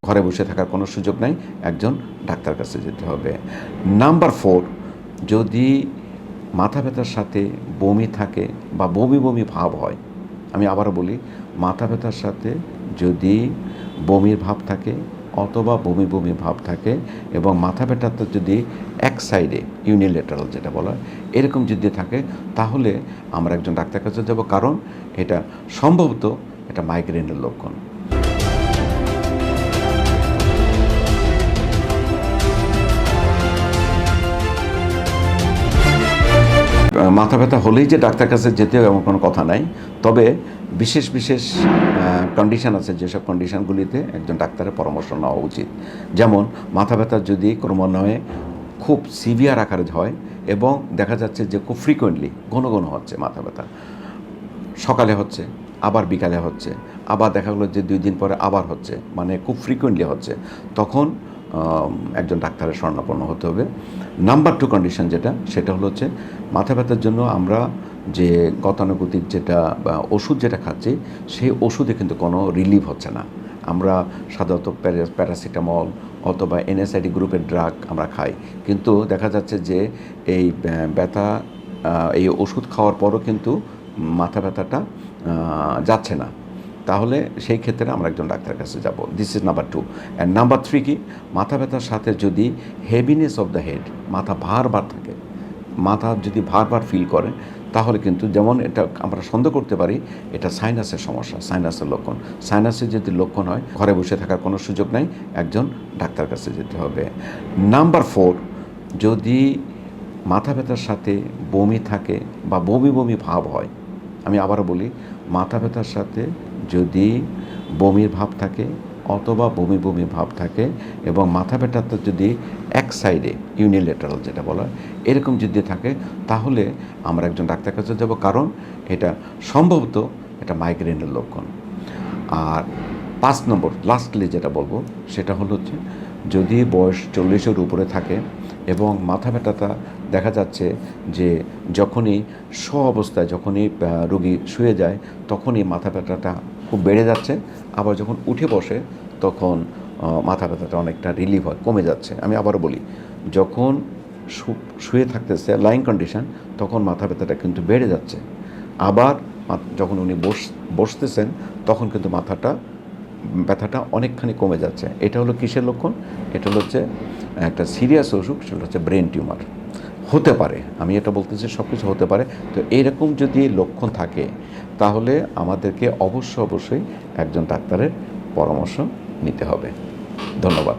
ঘরে বসে থাকার কোনো সুযোগ নাই, একজন ডাক্তার কাছে যেতে হবে। নাম্বার 4, যদি মাথা ব্যথার সাথে বমি থাকে বা বমি বমি ভাব হয়, আমি আবারও বলি, মাথা ব্যথার সাথে যদি বমির ভাব থাকে অথবা বমি বমি ভাব থাকে এবং মাথা ব্যথাটা যদি এক সাইডে ইউনিলেটারাল যেটা বলা হয় এরকম যদি থাকে, তাহলে আমরা একজন ডাক্তার কাছে যাব, কারণ এটা সম্ভবত এটা মাইগ্রেনের লক্ষণ। মাথা ব্যথা হলেই যে ডাক্তার কাছে যেতে হবে এমন কোনো কথা নাই, তবে বিশেষ বিশেষ কন্ডিশন আছে, যেসব কন্ডিশনগুলিতে একজন ডাক্তারের পরামর্শ নেওয়া উচিত। যেমন মাথা ব্যথা যদি ক্রমান্বয়ে খুব সিভিয়ার আকারে হয় এবং দেখা যাচ্ছে যে খুব ফ্রিকোয়েন্টলি ঘন ঘন হচ্ছে মাথা ব্যথা, সকালে হচ্ছে আবার বিকালে হচ্ছে, আবার দেখা গেলো যে 2 দিন পরে আবার হচ্ছে, মানে খুব ফ্রিকোয়েন্টলি হচ্ছে, তখন একজন ডাক্তারের শরণাপন্ন হতে হবে। নাম্বার 2 কন্ডিশন যেটা, সেটা হচ্ছে মাথা ব্যথার জন্য আমরা যে গতানুগতিক যেটা বা ওষুধ যেটা খাচ্ছি, সেই ওষুধে কিন্তু কোনো রিলিফ হচ্ছে না। আমরা সাধারণত প্যারাসিটামল অথবা NSAID গ্রুপের ড্রাগ আমরা খাই, কিন্তু দেখা যাচ্ছে যে এই ব্যথা এই ওষুধ খাওয়ার পরও কিন্তু মাথা ব্যথাটা যাচ্ছে না। তাহলে সেই ক্ষেত্রে আমরা একজন ডাক্তারের কাছে যাব। This is number 2। And number 3 কি, মাথা ব্যথার সাথে যদি হেভিনেস অফ দ্য হেড, মাথা ভারবার থাকে, মাথা যদি ভারবার ফিল করে, তাহলে কিন্তু যেমন এটা আমরা সন্দেহ করতে পারি এটা সাইনাসের সমস্যা, সাইনাসের লক্ষণ। সাইনাসের যদি লক্ষণ হয়, ঘরে বসে থাকার কোনো সুযোগ নাই, একজন ডাক্তার কাছে যেতে হবে। নাম্বার 4, যদি মাথা ব্যথার সাথে বমি থাকে বা বমি বমি ভাব হয়, আমি আবারও বলি, মাথা ব্যথার সাথে যদি বমির ভাব থাকে অথবা বমি বমি ভাব থাকে এবং মাথা ব্যথাটা যদি এক সাইডে ইউনিলেটারাল যেটা বলা হয় এরকম যদি থাকে, তাহলে আমরা একজন ডাক্তার কাছে যাব, কারণ এটা সম্ভবত এটা মাইগ্রেনের লক্ষণ। আর 5 নম্বর লাস্টলি যেটা বলবো সেটা হচ্ছে, যদি বয়স 40-এর উপরে থাকে এবং মাথা ব্যথাটা দেখা যাচ্ছে যে যখনই অবস্থায় যখনই রোগী শুয়ে যায় তখনই মাথা ব্যথাটা খুব বেড়ে যাচ্ছে, আবার যখন উঠে বসে তখন মাথা ব্যথাটা অনেকটা রিলিভ হয়, কমে যাচ্ছে। আমি আবারও বলি, যখন শুয়ে থাকতেছে লাইং কন্ডিশন, তখন মাথা ব্যথাটা কিন্তু বেড়ে যাচ্ছে, আবার যখন উনি বসতেছেন তখন কিন্তু ব্যথাটা অনেকখানি কমে যাচ্ছে। এটা হলো কিসের লক্ষণ? এটা হচ্ছে একটা সিরিয়াস অসুখ, সেটা হচ্ছে ব্রেন টিউমার হতে পারে। আমি এটা বলতেছি সব কিছু হতে পারে। তো এইরকম যদি লক্ষণ থাকে, তাহলে আমাদেরকে অবশ্যই একজন ডাক্তারের পরামর্শ নিতে হবে। ধন্যবাদ।